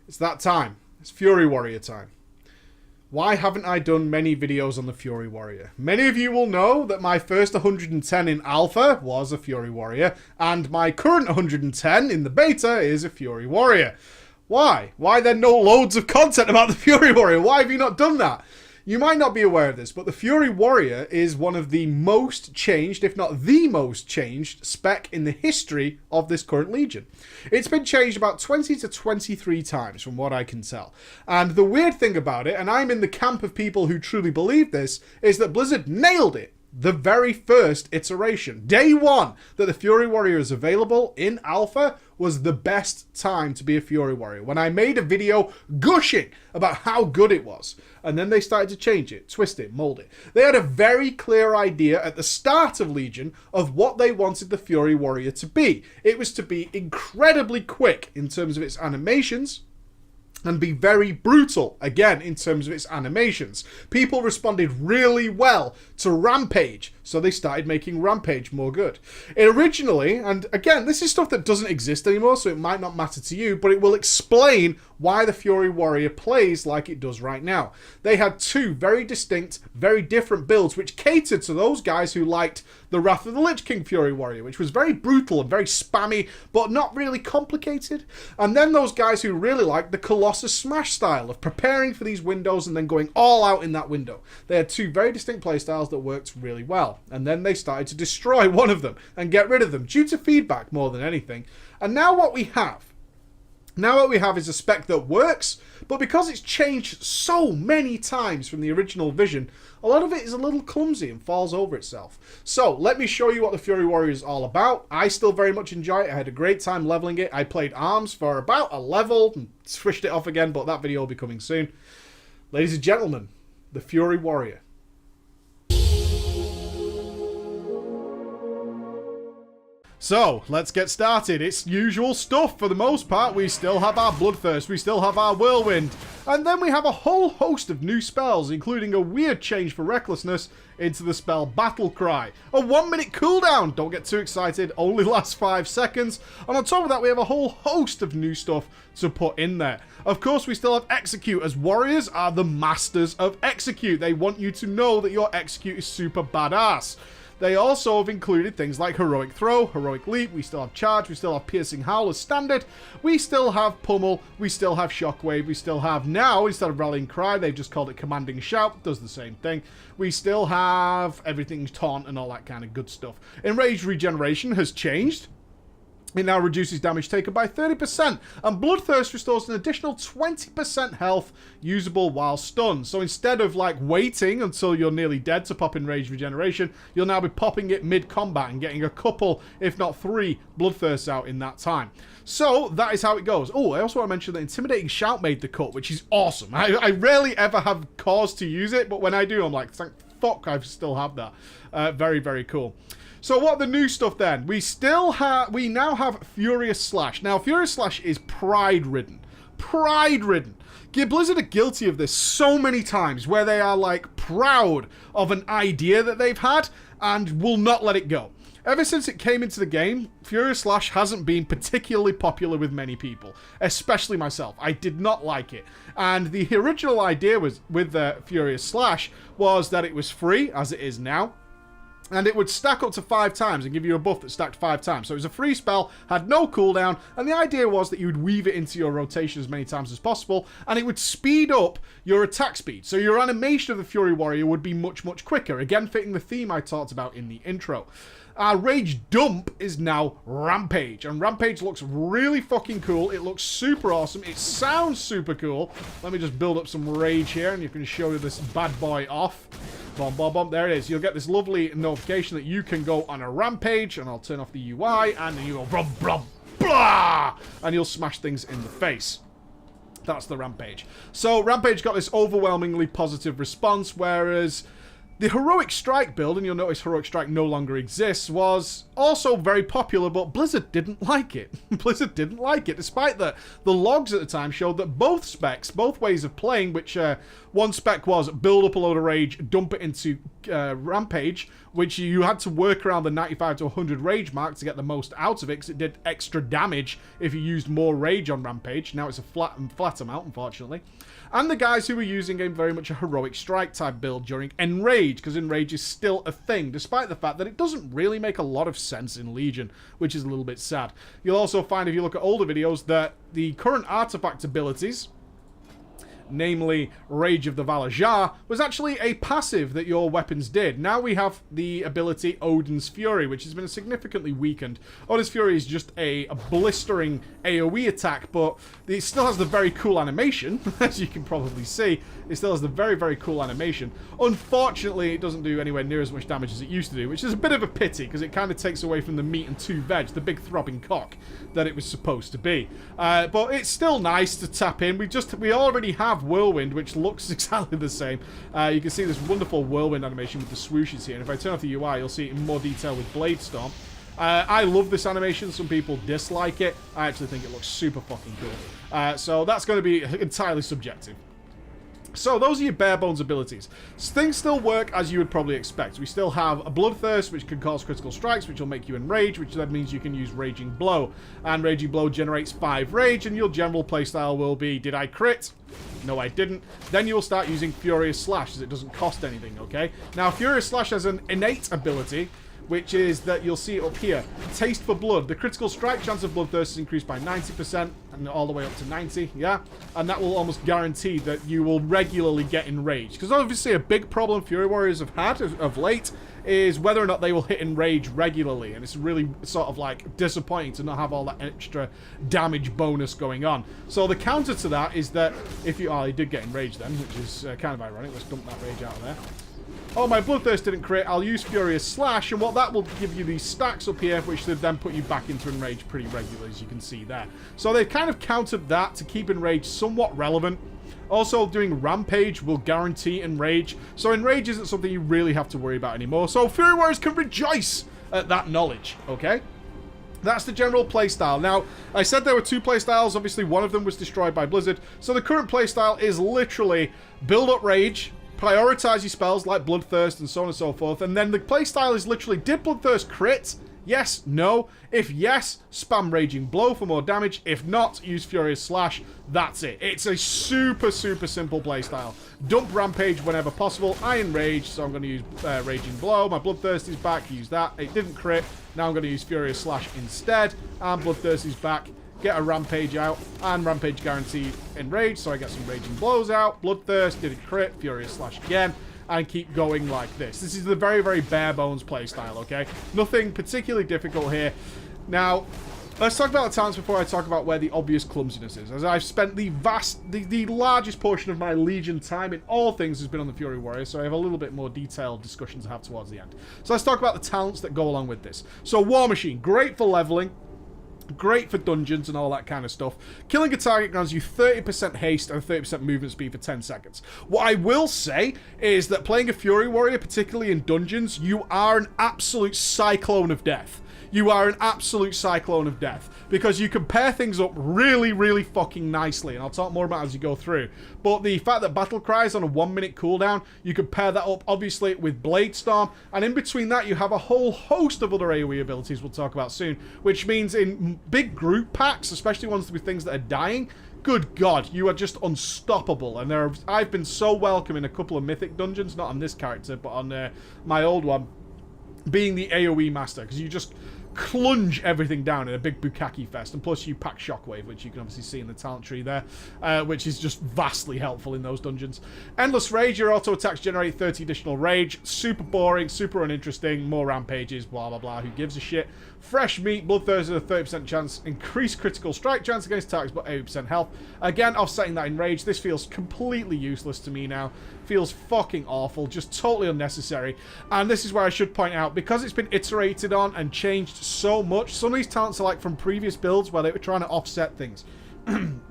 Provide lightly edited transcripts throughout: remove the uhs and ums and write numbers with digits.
It's that time. It's Fury Warrior time. Why haven't I done many videos on the Fury Warrior? Many of you will know that my first 110 in Alpha was a Fury Warrior, and my current 110 in the Beta is a Fury Warrior. Why? Why then no loads of content about the Fury Warrior? Why have you not done that? You might not be aware of this, but the Fury Warrior is one of the most changed, if not the most changed, spec in the history of this current Legion. It's been changed about 20 to 23 times, from what I can tell. And the weird thing about it, and I'm in the camp of people who truly believe this, is that Blizzard nailed it. The very first iteration, day one, that the Fury Warrior is available in Alpha was the best time to be a Fury Warrior. When I made a video gushing about how good it was, and then they started to change it, twist it, mold it. They had a very clear idea at the start of Legion of what they wanted the Fury Warrior to be. It was to be incredibly quick in terms of its animations, and be very brutal, again, in terms of its animations. People responded really well to Rampage, so they started making Rampage more good. It originally, and again, this is stuff that doesn't exist anymore, so it might not matter to you, but it will explain why the Fury Warrior plays like it does right now. They had two very distinct, very different builds, which catered to those guys who liked the Wrath of the Lich King Fury Warrior, which was very brutal and very spammy, but not really complicated. And then those guys who really liked the Colossus Smash style of preparing for these windows and then going all out in that window. They had two very distinct playstyles that worked really well. And then they started to destroy one of them and get rid of them due to feedback more than anything. And now what we have is a spec that works, but because it's changed so many times from the original vision, a lot of it is a little clumsy and falls over itself. So let me show you what the Fury Warrior is all about. I still very much enjoy it. I had a great time leveling it. I played arms for about a level and switched it off again, but that video will be coming soon. Ladies and gentlemen, the Fury Warrior. So, let's get started. It's usual stuff for the most part. We still have our Bloodthirst, we still have our Whirlwind, and then we have a whole host of new spells, including a weird change for Recklessness into the spell Battle Cry. A 1 minute cooldown, don't get too excited, only lasts 5 seconds, and on top of that we have a whole host of new stuff to put in there. Of course, we still have Execute, as warriors are the masters of Execute. They want you to know that your Execute is super badass. They also have included things like Heroic Throw, Heroic Leap, we still have Charge, we still have Piercing Howl as standard, we still have Pummel, we still have Shockwave, we still have now, instead of Rallying Cry, they've just called it Commanding Shout, does the same thing. We still have everything's Taunt and all that kind of good stuff. Enraged Regeneration has changed. It now reduces damage taken by 30%, and Bloodthirst restores an additional 20% health usable while stunned. So instead of like waiting until you're nearly dead to pop Enraged Regeneration, you'll now be popping it mid-combat and getting a couple, if not 3, Bloodthirsts out in that time. So that is how it goes. Oh, I also want to mention that Intimidating Shout made the cut, which is awesome. I rarely ever have cause to use it, but when I do, I'm like, thank fuck I still have that. Very, very cool. So what are the new stuff then? We now have Furious Slash. Now, Furious Slash is pride-ridden. Pride-ridden. Blizzard are guilty of this so many times, where they are, like, proud of an idea that they've had and will not let it go. Ever since it came into the game, Furious Slash hasn't been particularly popular with many people, especially myself. I did not like it. And the original idea with Furious Slash was that it was free, as it is now, and it would stack up to 5 times and give you a buff that stacked 5 times. So it was a free spell, had no cooldown, and the idea was that you would weave it into your rotation as many times as possible, and it would speed up your attack speed. So your animation of the Fury Warrior would be much, much quicker, again fitting the theme I talked about in the intro. Our Rage Dump is now Rampage, and Rampage looks really fucking cool. It looks super awesome. It sounds super cool. Let me just build up some rage here, and you can show this bad boy off. Boom, boom, boom. There it is. You'll get this lovely notification that you can go on a rampage, and I'll turn off the UI, and then you go blah, blah, blah, and you'll smash things in the face. That's the Rampage. So Rampage got this overwhelmingly positive response, whereas the Heroic Strike build, and you'll notice Heroic Strike no longer exists, was also very popular, but Blizzard didn't like it. Blizzard didn't like it, despite that the logs at the time showed that both specs, both ways of playing, which one spec was build up a load of rage, dump it into Rampage, which you had to work around the 95 to 100 rage mark to get the most out of it, because it did extra damage if you used more rage on Rampage. Now it's a flat amount, unfortunately. And the guys who were using a very much a heroic strike type build during Enrage, because Enrage is still a thing, despite the fact that it doesn't really make a lot of sense in Legion, which is a little bit sad. You'll also find, if you look at older videos, that the current artifact abilities, namely Rage of the Valajar, was actually a passive that your weapons did. Now we have the ability Odin's Fury, which has been significantly weakened. Odin's Fury is just a blistering AoE attack, but it still has the very cool animation, as you can probably see. It still has the very, very cool animation. Unfortunately, it doesn't do anywhere near as much damage as it used to do, which is a bit of a pity, because it kind of takes away from the meat and two veg, the big throbbing cock that it was supposed to be. But it's still nice to tap in. We already have Whirlwind, which looks exactly the same. You can see this wonderful Whirlwind animation with the swooshes here, and if I turn off the UI, you'll see it in more detail with Blade Storm. I love this animation. Some people dislike it. I actually think it looks super fucking cool. So that's going to be entirely subjective. So those are your bare bones abilities. Things still work as you would probably expect. We still have a Bloodthirst, which can cause critical strikes, which will make you enrage, which then means you can use Raging Blow. And Raging Blow generates 5 rage, and your general playstyle will be, did I crit? No, I didn't. Then you will start using Furious Slash, as it doesn't cost anything, okay? Now, Furious Slash has an innate ability, which is that you'll see it up here. Taste for Blood. The critical strike chance of Bloodthirst is increased by 90% and all the way up to 90, yeah? And that will almost guarantee that you will regularly get enraged. Because obviously a big problem Fury Warriors have had of late is whether or not they will hit enrage regularly. And it's really sort of like disappointing to not have all that extra damage bonus going on. So the counter to that is that if you... Oh, he did get enraged then, which is kind of ironic. Let's dump that rage out of there. Oh, my Bloodthirst didn't crit. I'll use Furious Slash, and what that will give you these stacks up here, which should then put you back into Enrage pretty regularly, as you can see there. So they've kind of countered that to keep Enrage somewhat relevant. Also, doing Rampage will guarantee Enrage, so Enrage isn't something you really have to worry about anymore. So Fury Warriors can rejoice at that knowledge, okay? That's the general playstyle. Now, I said there were 2 playstyles. Obviously, one of them was destroyed by Blizzard. So the current playstyle is literally build up Rage, prioritize your spells like Bloodthirst and so on and so forth. And then the playstyle is literally, did Bloodthirst crit? Yes, no. If yes, spam Raging Blow for more damage. If not, use Furious Slash. That's it. It's a super, super simple playstyle. Dump Rampage whenever possible. I enrage, so I'm going to use Raging Blow. My Bloodthirst is back. Use that. It didn't crit. Now I'm going to use Furious Slash instead. And Bloodthirst is back. Get a Rampage out, and Rampage guarantee Enrage, so I get some Raging Blows out. Bloodthirst, did it crit, Furious Slash again, and keep going like this. This is the very, very bare bones playstyle, okay? Nothing particularly difficult here. Now, let's talk about the talents before I talk about where the obvious clumsiness is. As I've spent the largest portion of my Legion time in all things has been on the Fury Warrior, so I have a little bit more detailed discussion to have towards the end. So let's talk about the talents that go along with this. So War Machine, great for leveling. Great for dungeons and all that kind of stuff. Killing a target grants you 30% haste and 30% movement speed for 10 seconds. What I will say is that playing a Fury Warrior, particularly in dungeons, you are an absolute cyclone of death. You are an absolute cyclone of death. Because you can pair things up really, really fucking nicely. And I'll talk more about it as you go through. But the fact that Battle Cry is on a 1-minute cooldown, you can pair that up, obviously, with Blade Storm. And in between that, you have a whole host of other AoE abilities we'll talk about soon. Which means in big group packs, especially ones with things that are dying, good God, you are just unstoppable. And I've been so welcome in a couple of Mythic dungeons, not on this character, but on my old one, being the AoE master. Because you just clunge everything down in a big bukkake fest, and plus you pack Shockwave, which you can obviously see in the talent tree there, which is just vastly helpful in those dungeons. Endless Rage, your auto attacks generate 30 additional rage. Super boring, super uninteresting, more rampages, blah blah blah, who gives a shit. Fresh Meat, Bloodthirst is a 30% chance, increased critical strike chance against targets but 80% health. Again, offsetting that in rage. This feels completely useless to me now. Feels fucking awful, just totally unnecessary. And this is where I should point out, because it's been iterated on and changed so much, some of these talents are like from previous builds where they were trying to offset things.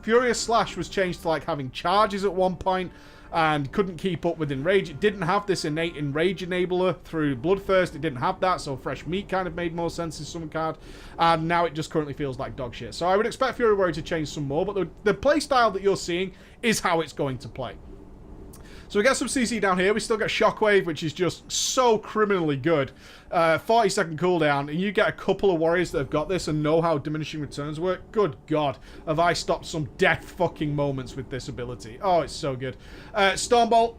Furious Slash was changed to like having charges at one point and couldn't keep up with Enrage. It didn't have this innate Enrage enabler through Bloodthirst. It didn't have that, so Fresh Meat kind of made more sense in some card. And now it just currently feels like dog shit. So I would expect Fury Warrior to change some more, but the playstyle that you're seeing is how it's going to play. So we get some CC down here. We still get Shockwave, which is just so criminally good. 40-second cooldown, and you get a couple of warriors that have got this and know how diminishing returns work. Good God, have I stopped some death fucking moments with this ability. Oh, it's so good. Stormbolt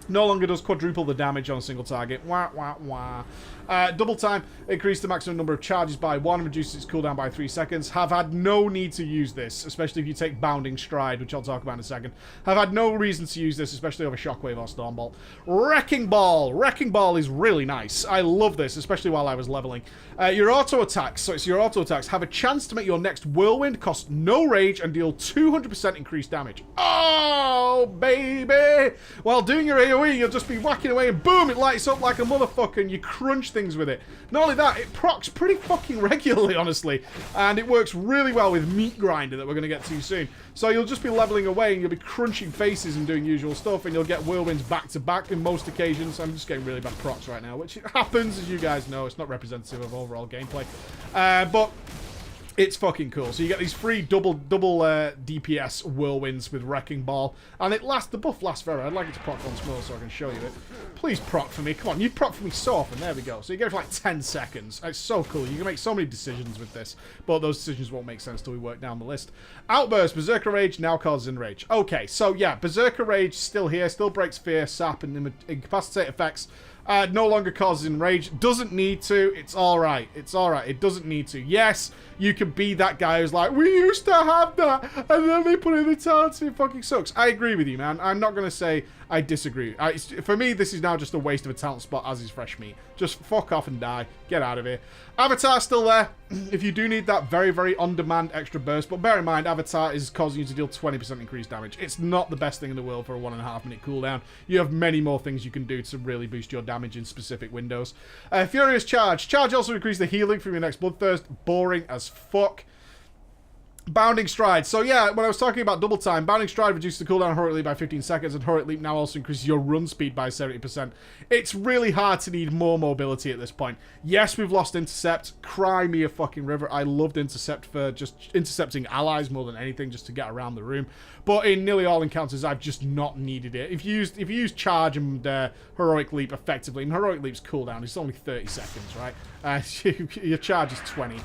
no longer does quadruple the damage on a single target. Wah, wah, wah. Double time, increase the maximum number of charges by 1, reduces its cooldown by 3 seconds. Have had no need to use this, especially if you take Bounding Stride, which I'll talk about in a second. Have had no reason to use this, especially over Shockwave or Stormbolt. Wrecking Ball. Wrecking Ball is really nice. I love this, especially while I was leveling. Your auto attacks, so it's your auto attacks, have a chance to make your next Whirlwind cost no rage and deal 200% increased damage. Oh, baby! While doing your AoE, you'll just be whacking away and boom, it lights up like a motherfucker and you crunch things with it. Not only that, it procs pretty fucking regularly, honestly. And it works really well with Meat Grinder that we're going to get to soon. So you'll just be leveling away and you'll be crunching faces and doing usual stuff and you'll get Whirlwinds back to back in most occasions. I'm just getting really bad procs right now, which happens, as you guys know. It's not representative of overall gameplay. But it's fucking cool. So you get these free double DPS Whirlwinds with Wrecking Ball. And the buff lasts forever. I'd like it to proc once more so I can show you it. Please proc for me. Come on, you proc for me so often. There we go. So you get it for like 10 seconds. It's so cool. You can make so many decisions with this. But those decisions won't make sense till we work down the list. Outburst. Berserker Rage now causes Enrage. Okay, so yeah, Berserker Rage still here. Still breaks fear, sap, and incapacitate effects. No longer causes Enrage. Doesn't need to. It's alright. It's alright. It doesn't need to. Yes, you can be that guy who's like, we used to have that, and then they put in the talents, it fucking sucks. I agree with you, man. I'm not going to say I disagree. For me, this is now just a waste of a talent spot, as is Fresh Meat. Just fuck off and die. Get out of here. Avatar's still there. If you do need that very, very on-demand extra burst, but bear in mind, Avatar is causing you to deal 20% increased damage. It's not the best thing in the world for a 1.5 minute cooldown. You have many more things you can do to really boost your damage in specific windows. Furious Charge. Charge also increases the healing from your next Bloodthirst. Boring as fuck. Bounding Stride. So yeah, when I was talking about double time, Bounding Stride reduces the cooldown on Heroic Leap by 15 seconds, and Heroic Leap now also increases your run speed by 70%. It's really hard to need more mobility at this point. Yes, we've lost Intercept. Cry me a fucking river. I loved Intercept for just intercepting allies more than anything, just to get around the room. But in nearly all encounters, I've just not needed it. If you use Charge and Heroic Leap effectively, and Heroic Leap's cooldown is only 30 seconds, right? Your Charge is 20.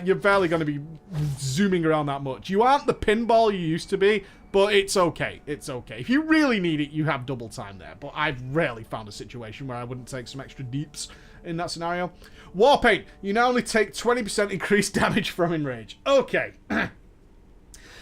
You're barely going to be zooming around that much. You aren't the pinball you used to be, but it's okay. It's okay. If you really need it, you have double time there. But I've rarely found a situation where I wouldn't take some extra deeps in that scenario. Warpaint. You now only take 20% increased damage from Enrage. Okay.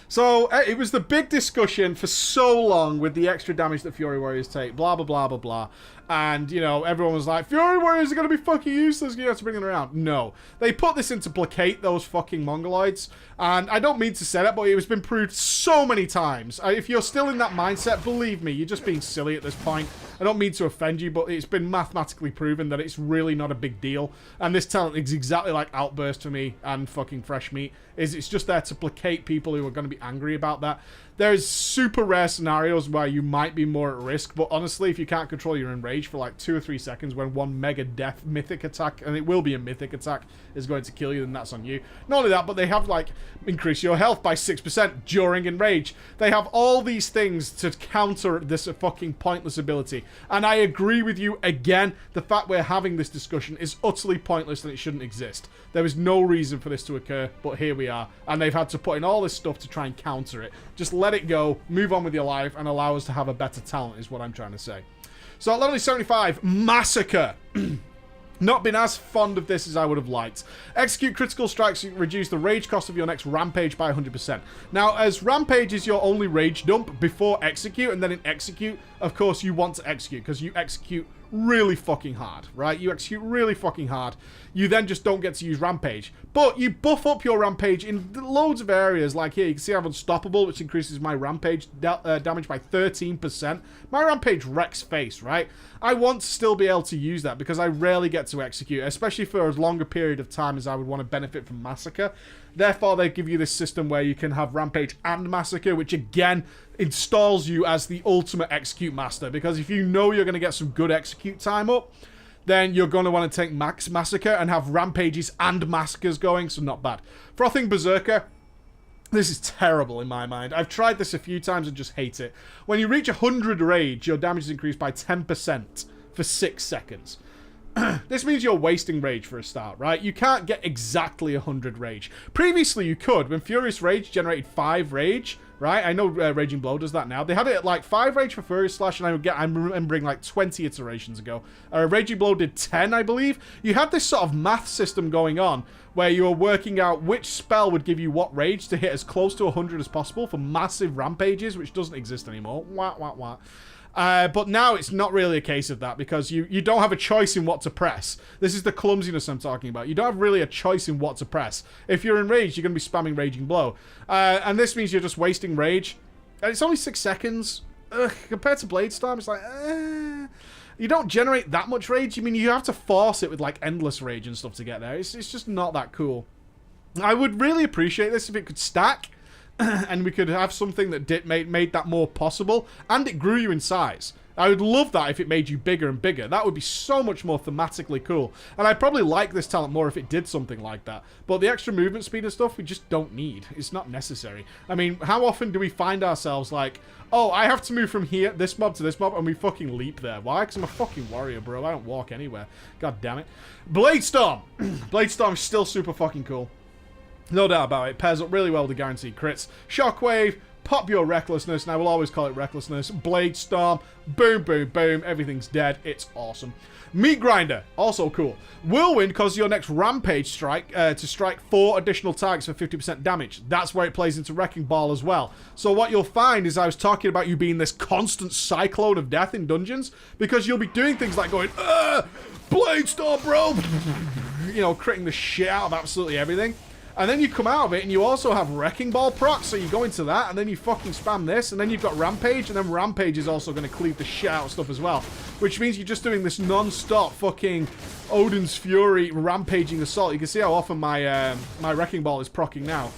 So, it was the big discussion for so long with the extra damage that Fury Warriors take. Blah, blah, blah, blah, blah. And, you know, everyone was like, Fury Warriors are going to be fucking useless. You have to bring them around. No. They put this in to placate those fucking Mongoloids. And I don't mean to say that, but it has been proved so many times. If you're still in that mindset, believe me, you're just being silly at this point. I don't mean to offend you, but it's been mathematically proven that it's really not a big deal. And this talent is exactly like Outburst for me and fucking Fresh Meat. It's just there to placate people who are going to be angry about that. There's super rare scenarios where you might be more at risk, but honestly, if you can't control your Enrage for like 2 or 3 seconds when one mega death mythic attack, and it will be a mythic attack, is going to kill you, then that's on you. Not only that, but they have like increase your health by 6% during Enrage. They have all these things to counter this fucking pointless ability. And I agree with you again, the fact we're having this discussion is utterly pointless and it shouldn't exist. There is no reason for this to occur, but here we are. And they've had to put in all this stuff to try and counter it. Just let it go, move on with your life, and allow us to have a better talent is what I'm trying to say. So at level 75, Massacre. Not been as fond of this as I would have liked. Execute critical strikes, reduce the rage cost of your next rampage by 100%. Now, as rampage is your only rage dump before execute, and then in execute, of course, you want to execute, because you execute really fucking hard, right? You execute really fucking hard. You then just don't get to use Rampage. But you buff up your Rampage in loads of areas. Like here, you can see I have Unstoppable, which increases my Rampage damage by 13%. My Rampage wrecks face, right? I want to still be able to use that because I rarely get to execute, especially for as long a period of time as I would want to benefit from Massacre. Therefore, they give you this system where you can have Rampage and Massacre, which again installs you as the ultimate execute master. Because if you know you're going to get some good execute time up, then you're going to want to take Max Massacre and have Rampages and Massacres going, so not bad. Frothing Berserker. This is terrible in my mind. I've tried this a few times and just hate it. When you reach 100 rage, your damage is increased by 10% for 6 seconds. This means you're wasting rage for a start, right? You can't get exactly 100 rage. Previously, you could. When Furious Rage generated 5 rage, right? I know Raging Blow does that now. They had it at like 5 rage for Furious Slash, and I'm remembering like 20 iterations ago. Raging Blow did 10, I believe. You had this sort of math system going on where you were working out which spell would give you what rage to hit as close to 100 as possible for massive rampages, which doesn't exist anymore. Wah, wah, wah. But now it's not really a case of that because you don't have a choice in what to press. This is the clumsiness I'm talking about. You don't have really a choice in what to press. If you're enraged, you're going to be spamming Raging Blow. And this means you're just wasting rage. And it's only 6 seconds. Ugh, compared to Blade Storm, it's like, you don't generate that much rage. I mean, you have to force it with like endless rage and stuff to get there. It's just not that cool. I would really appreciate this if it could stack. And we could have something that made that more possible, and it grew you in size. I would love that if it made you bigger and bigger. That would be so much more thematically cool. And I'd probably like this talent more if it did something like that. But the extra movement speed and stuff, we just don't need. It's not necessary. I mean, how often do we find ourselves like, oh, I have to move from here, this mob to this mob, and we fucking leap there. Why? Because I'm a fucking warrior, bro. I don't walk anywhere. God damn it. Blade Storm. Blade Storm is still super fucking cool. No doubt about it. Pairs up really well with the guaranteed crits. Shockwave, pop your recklessness, and I will always call it recklessness. Blade Storm, boom, boom, boom. Everything's dead. It's awesome. Meat Grinder, also cool. Whirlwind causes your next Rampage strike to strike 4 additional targets for 50% damage. That's where it plays into Wrecking Ball as well. So what you'll find is I was talking about you being this constant cyclone of death in dungeons, because you'll be doing things like going, Blade Storm, bro! You know, critting the shit out of absolutely everything. And then you come out of it, and you also have Wrecking Ball proc, so you go into that, and then you fucking spam this, and then you've got Rampage, and then Rampage is also going to cleave the shit out of stuff as well. Which means you're just doing this non-stop fucking Odin's Fury rampaging assault. You can see how often my my Wrecking Ball is proccing now.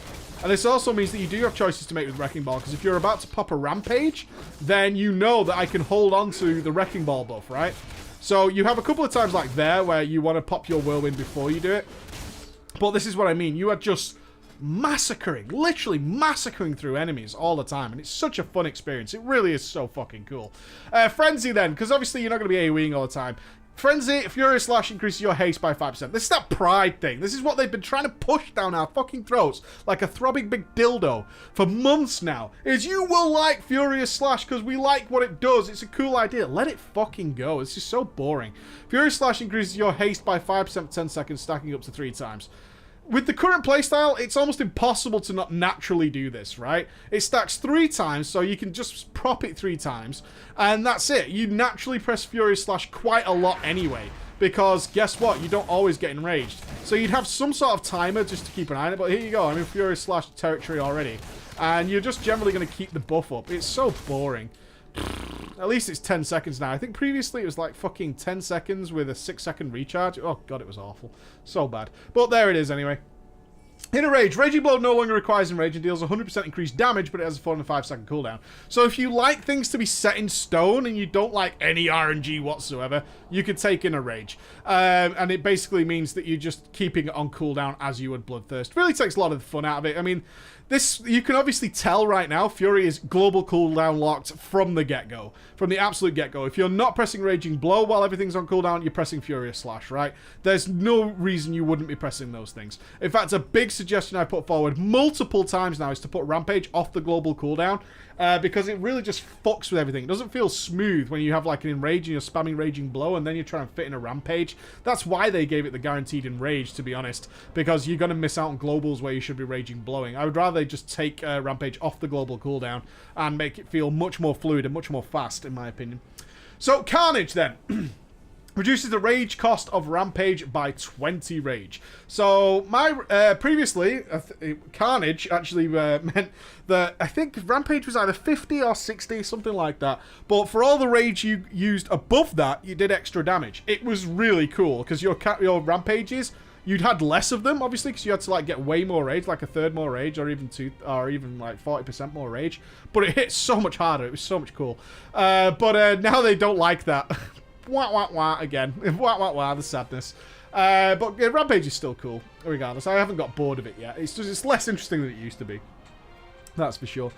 And this also means that you do have choices to make with Wrecking Ball, because if you're about to pop a Rampage, then you know that I can hold on to the Wrecking Ball buff, right? So you have a couple of times like there, where you want to pop your Whirlwind before you do it. But this is what I mean. You are just massacring, literally massacring through enemies all the time. And it's such a fun experience. It really is so fucking cool. Frenzy then, because obviously you're not going to be AoEing all the time. Frenzy, Furious Slash increases your haste by 5%. This is that pride thing. This is what they've been trying to push down our fucking throats like a throbbing big dildo for months now. Is you will like Furious Slash because we like what it does. It's a cool idea. Let it fucking go. It's just so boring. Furious Slash increases your haste by 5% for 10 seconds, stacking up to 3 times. With the current playstyle, it's almost impossible to not naturally do this, right? It stacks 3 times, so you can just prop it 3 times, and that's it. You naturally press Furious Slash quite a lot anyway, because guess what? You don't always get enraged. So you'd have some sort of timer just to keep an eye on it, but here you go. I'm in Furious Slash territory already, and you're just generally going to keep the buff up. It's so boring. At least it's 10 seconds now. I think previously it was like fucking 10 seconds with a 6-second recharge. Oh god, it was awful. So bad. But there it is anyway. In a rage, Raging Blow no longer requires enrage and deals 100% increased damage, but it has a 4 and 5 second cooldown. So if you like things to be set in stone and you don't like any RNG whatsoever, you could take in a rage. And it basically means that you're just keeping it on cooldown as you would Bloodthirst. Really takes a lot of the fun out of it. I mean, this, you can obviously tell right now, Fury is global cooldown locked from the get-go. From the absolute get-go. If you're not pressing Raging Blow while everything's on cooldown, you're pressing Furious Slash, right? There's no reason you wouldn't be pressing those things. In fact, a big suggestion I put forward multiple times now is to put Rampage off the global cooldown. Because it really just fucks with everything. It doesn't feel smooth when you have like an Enrage and you're spamming Raging Blow and then you're trying to fit in a Rampage. That's why they gave it the guaranteed Enrage, to be honest. Because you're going to miss out on globals where you should be Raging Blowing. I would rather they just take Rampage off the global cooldown and make it feel much more fluid and much more fast, in my opinion. So, Carnage then. Reduces the rage cost of Rampage by 20 rage. So, my previously, Carnage actually meant that I think Rampage was either 50 or 60, something like that. But for all the rage you used above that, you did extra damage. It was really cool, because your Rampages, you'd had less of them, obviously, because you had to like get way more rage, like a third more rage, or even like 40% more rage. But it hit so much harder. It was so much cool. But now they don't like that. Wah, wah, wah, again. Wah, wah, wah, the sadness. But Rampage is still cool, regardless. I haven't got bored of it yet. It's just, it's less interesting than it used to be. That's for sure.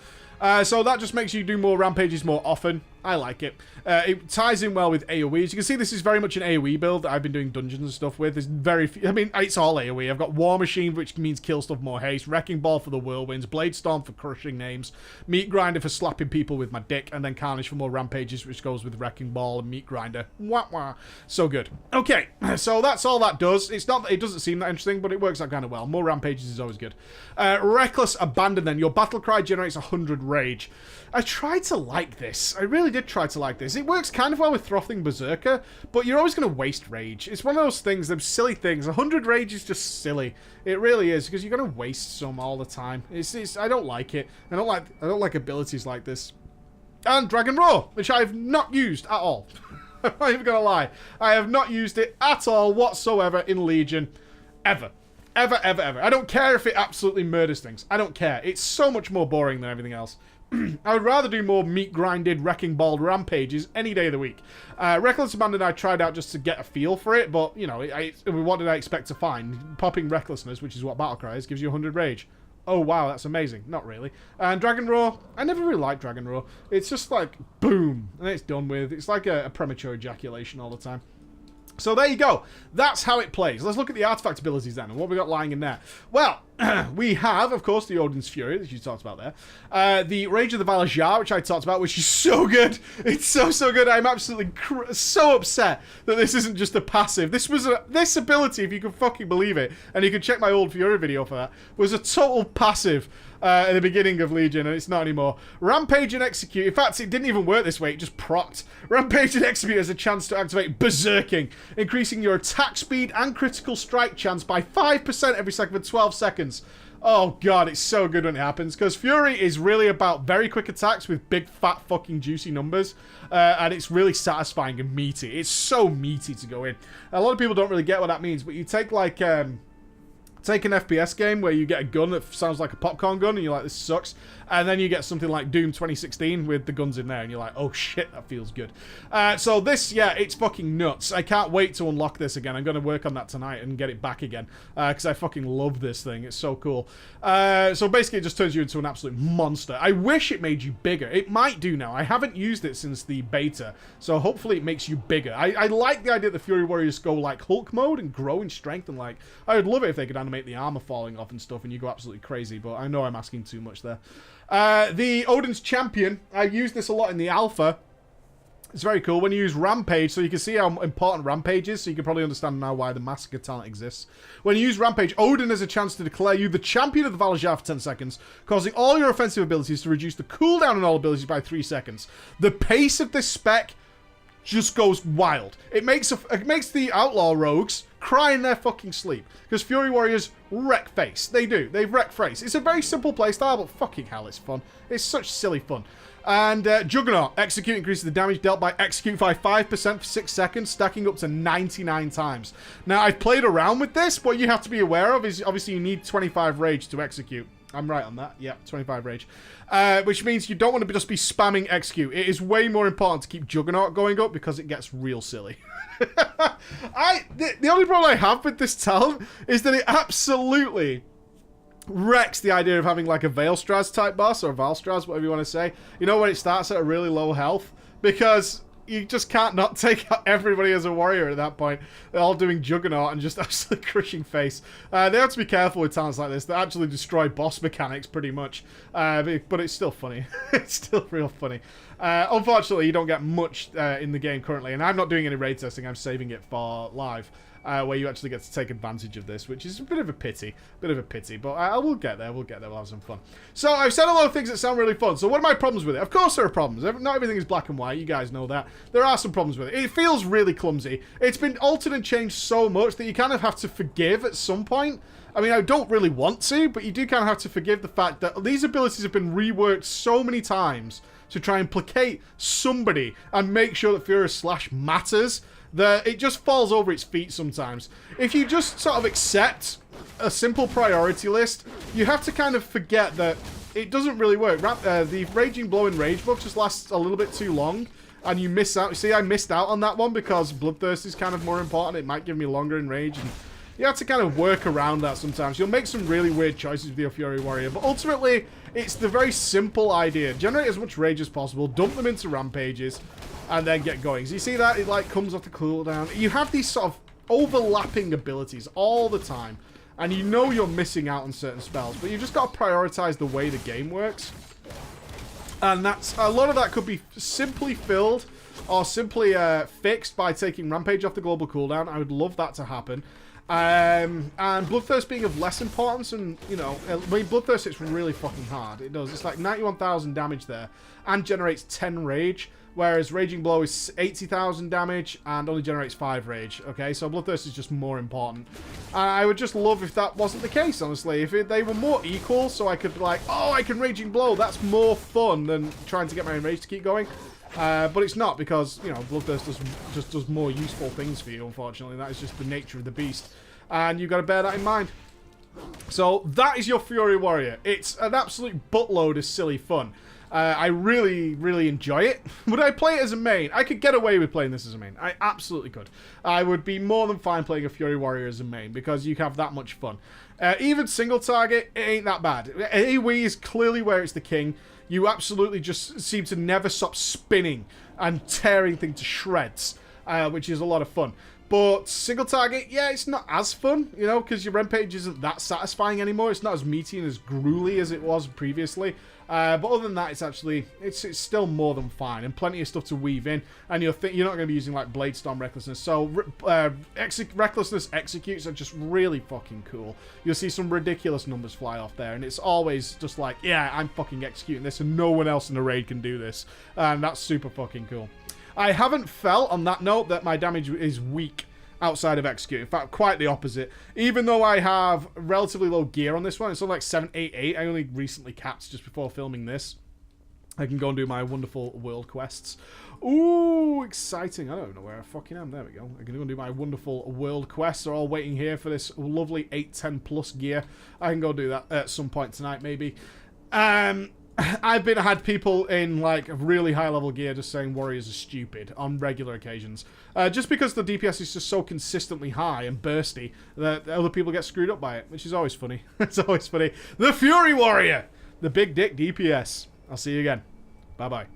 So that just makes you do more rampages more often. I like it. It ties in well with AoE. As you can see, this is very much an AoE build that I've been doing dungeons and stuff with. There's very few, I mean, it's all AoE. I've got War Machine, which means kill stuff more haste, Wrecking Ball for the whirlwinds, Blade Storm for crushing names, Meat Grinder for slapping people with my dick, and then Carnage for more rampages, which goes with Wrecking Ball and Meat Grinder. Wah wah. So good. Okay, so that's all that does. It's not, it doesn't seem that interesting, but it works out kind of well. More rampages is always good. Reckless Abandon then. Your battle cry generates 100 rage. I tried to like this. I really did try to like this. It works kind of well with Frothing Berserker, but you're always going to waste rage. It's one of those things, those silly things. 100 rage is just silly. It really is, because you're going to waste some all the time. I don't like it. I don't like abilities like this. And Dragon Roar, which I've not used at all. I'm not even going to lie. I have not used it at all whatsoever in Legion. Ever. Ever, ever, ever. I don't care if it absolutely murders things. I don't care. It's so much more boring than everything else. I would rather do more meat-grinded, Wrecking Ball rampages any day of the week. Reckless Abandon I tried out just to get a feel for it, but, you know, what did I expect to find? Popping Recklessness, which is what Battlecry is, gives you 100 rage. Oh, wow, that's amazing. Not really. And Dragon Roar, I never really liked Dragon Roar. It's just like, boom, and it's done with. It's like a premature ejaculation all the time. So there you go. That's how it plays. Let's look at the artifact abilities then, and what we got lying in there. Well, we have, of course, the Odin's Fury, that you talked about there. The Rage of the Valajar, which I talked about, which is so good. It's so, so good. I'm absolutely so upset that this isn't just a passive. This ability, if you can fucking believe it, and you can check my old Fury video for that, was a total passive at the beginning of Legion, and it's not anymore. Rampage and Execute. In fact, it didn't even work this way. It just procced. Rampage and Execute has a chance to activate Berserking, increasing your attack speed and critical strike chance by 5% every second for 12 seconds. Oh god, it's so good when it happens, because Fury is really about very quick attacks with big, fat, fucking juicy numbers, and it's really satisfying and meaty. It's so meaty to go in. A lot of people don't really get what that means, but you take, like, take an FPS game where you get a gun that sounds like a popcorn gun, and you're like, this sucks. And then you get something like Doom 2016 with the guns in there, and you're like, oh shit, that feels good. So this, yeah, it's fucking nuts. I can't wait to unlock this again. I'm going to work on that tonight and get it back again, because I fucking love this thing. It's so cool. So basically, it just turns you into an absolute monster. I wish it made you bigger. It might do now. I haven't used it since the beta, so hopefully it makes you bigger. I like the idea that the Fury Warriors go like Hulk mode and grow in strength, and like, I would love it if they could animate the armor falling off and stuff, and you go absolutely crazy, but I know I'm asking too much there. The Odin's Champion, I use this a lot in the alpha. It's very cool when you use Rampage, so you can see how important Rampage is, so you can probably understand now why the Massacre talent exists. When you use Rampage, Odin has a chance to declare you the champion of the Valajar for 10 seconds, causing all your offensive abilities to reduce the cooldown on all abilities by 3 seconds. The pace of this spec just goes wild. It makes the Outlaw Rogues cry in their fucking sleep, because Fury Warriors wreck face. They do. They wreck face. It's a very simple playstyle, but fucking hell, it's fun. It's such silly fun. And Juggernaut. Execute increases the damage dealt by Execute by 5% for 6 seconds, stacking up to 99 times. Now, I've played around with this. What you have to be aware of is, obviously, you need 25 rage to Execute. I'm right on that. Yeah, 25 rage. Which means you don't want to just be spamming Execute. It is way more important to keep Juggernaut going up, because it gets real silly. The only problem I have with this talent is that it absolutely wrecks the idea of having like a Veilstraz type boss, or Valstraz, whatever you want to say. You know, when it starts at a really low health, because you just can't not take out everybody as a warrior at that point. They're all doing Juggernaut and just absolutely crushing face. They have to be careful with talents like this. They actually destroy boss mechanics pretty much. But it's still funny. It's still real funny. Unfortunately, you don't get much in the game currently. And I'm not doing any raid testing. I'm saving it for live. Where you actually get to take advantage of this, which is a bit of a pity. But I will get there. We'll have some fun. So I've said a lot of things that sound really fun. So what are my problems with it? Of course there are problems. Not everything is black and white. You guys know that. There are some problems with it. It feels really clumsy. It's been altered and changed so much that you kind of have to forgive at some point. I mean, I don't really want to, but you do kind of have to forgive the fact that these abilities have been reworked so many times to try and placate somebody and make sure that Fury Slash matters, that it just falls over its feet sometimes. If you just sort of accept a simple priority list, you have to kind of forget that it doesn't really work. The Raging Blow and Rage buff just lasts a little bit too long, and you miss out. You see, I missed out on that one because Bloodthirst is kind of more important. It might give me longer in Rage, and you have to kind of work around that sometimes. You'll make some really weird choices with your Fury Warrior, but ultimately, It's the very simple idea. Generate as much rage as possible, dump them into rampages, and then get going. So you see that? It like comes off the cooldown. You have these sort of overlapping abilities all the time. And you know you're missing out on certain spells, but you've just got to prioritize the way the game works. And that's a lot of that could be simply filled or simply fixed by taking Rampage off the global cooldown. I would love that to happen. And Bloodthirst being of less importance, and, you know, I mean, Bloodthirst hits really fucking hard. It does. It's like 91,000 damage there and generates 10 rage. Whereas Raging Blow is 80,000 damage and only generates 5 rage. Okay, so Bloodthirst is just more important. I would just love if that wasn't the case, honestly. If they were more equal, so I could be like, oh, I can Raging Blow. That's more fun than trying to get my enrage to keep going. But it's not, because, you know, Bloodthirst just does more useful things for you, unfortunately. That is just the nature of the beast. And you've got to bear that in mind. So that is your Fury Warrior. It's an absolute buttload of silly fun. I really, really enjoy it. Would I play it as a main? I could get away with playing this as a main. I absolutely could. I would be more than fine playing a Fury Warrior as a main, because you have that much fun. Even single target, it ain't that bad. AoE is clearly where it's the king. You absolutely just seem to never stop spinning and tearing things to shreds, which is a lot of fun. But single target, yeah, it's not as fun, you know, because your Rampage isn't that satisfying anymore. It's not as meaty and as gruely as it was previously. But other than that, it's still more than fine, and plenty of stuff to weave in. And you're not going to be using like Blade Storm Recklessness. So Recklessness executes are just really fucking cool. You'll see some ridiculous numbers fly off there, and it's always just like, yeah, I'm fucking executing this, and no one else in the raid can do this, and that's super fucking cool. I haven't felt, on that note, that my damage is weak outside of Execute. In fact, quite the opposite. Even though I have relatively low gear on this one, it's only like 788. I only recently capped just before filming this. I can go and do my wonderful world quests. Ooh, exciting. I don't know where I fucking am. There we go. I can go and do my wonderful world quests. They're all waiting here for this lovely 810 plus gear. I can go do that at some point tonight, maybe. I've had people in like really high level gear just saying warriors are stupid on regular occasions. Just because the DPS is just so consistently high and bursty that other people get screwed up by it, which is always funny. It's always funny. The Fury Warrior! The big dick DPS. I'll see you again. Bye-bye.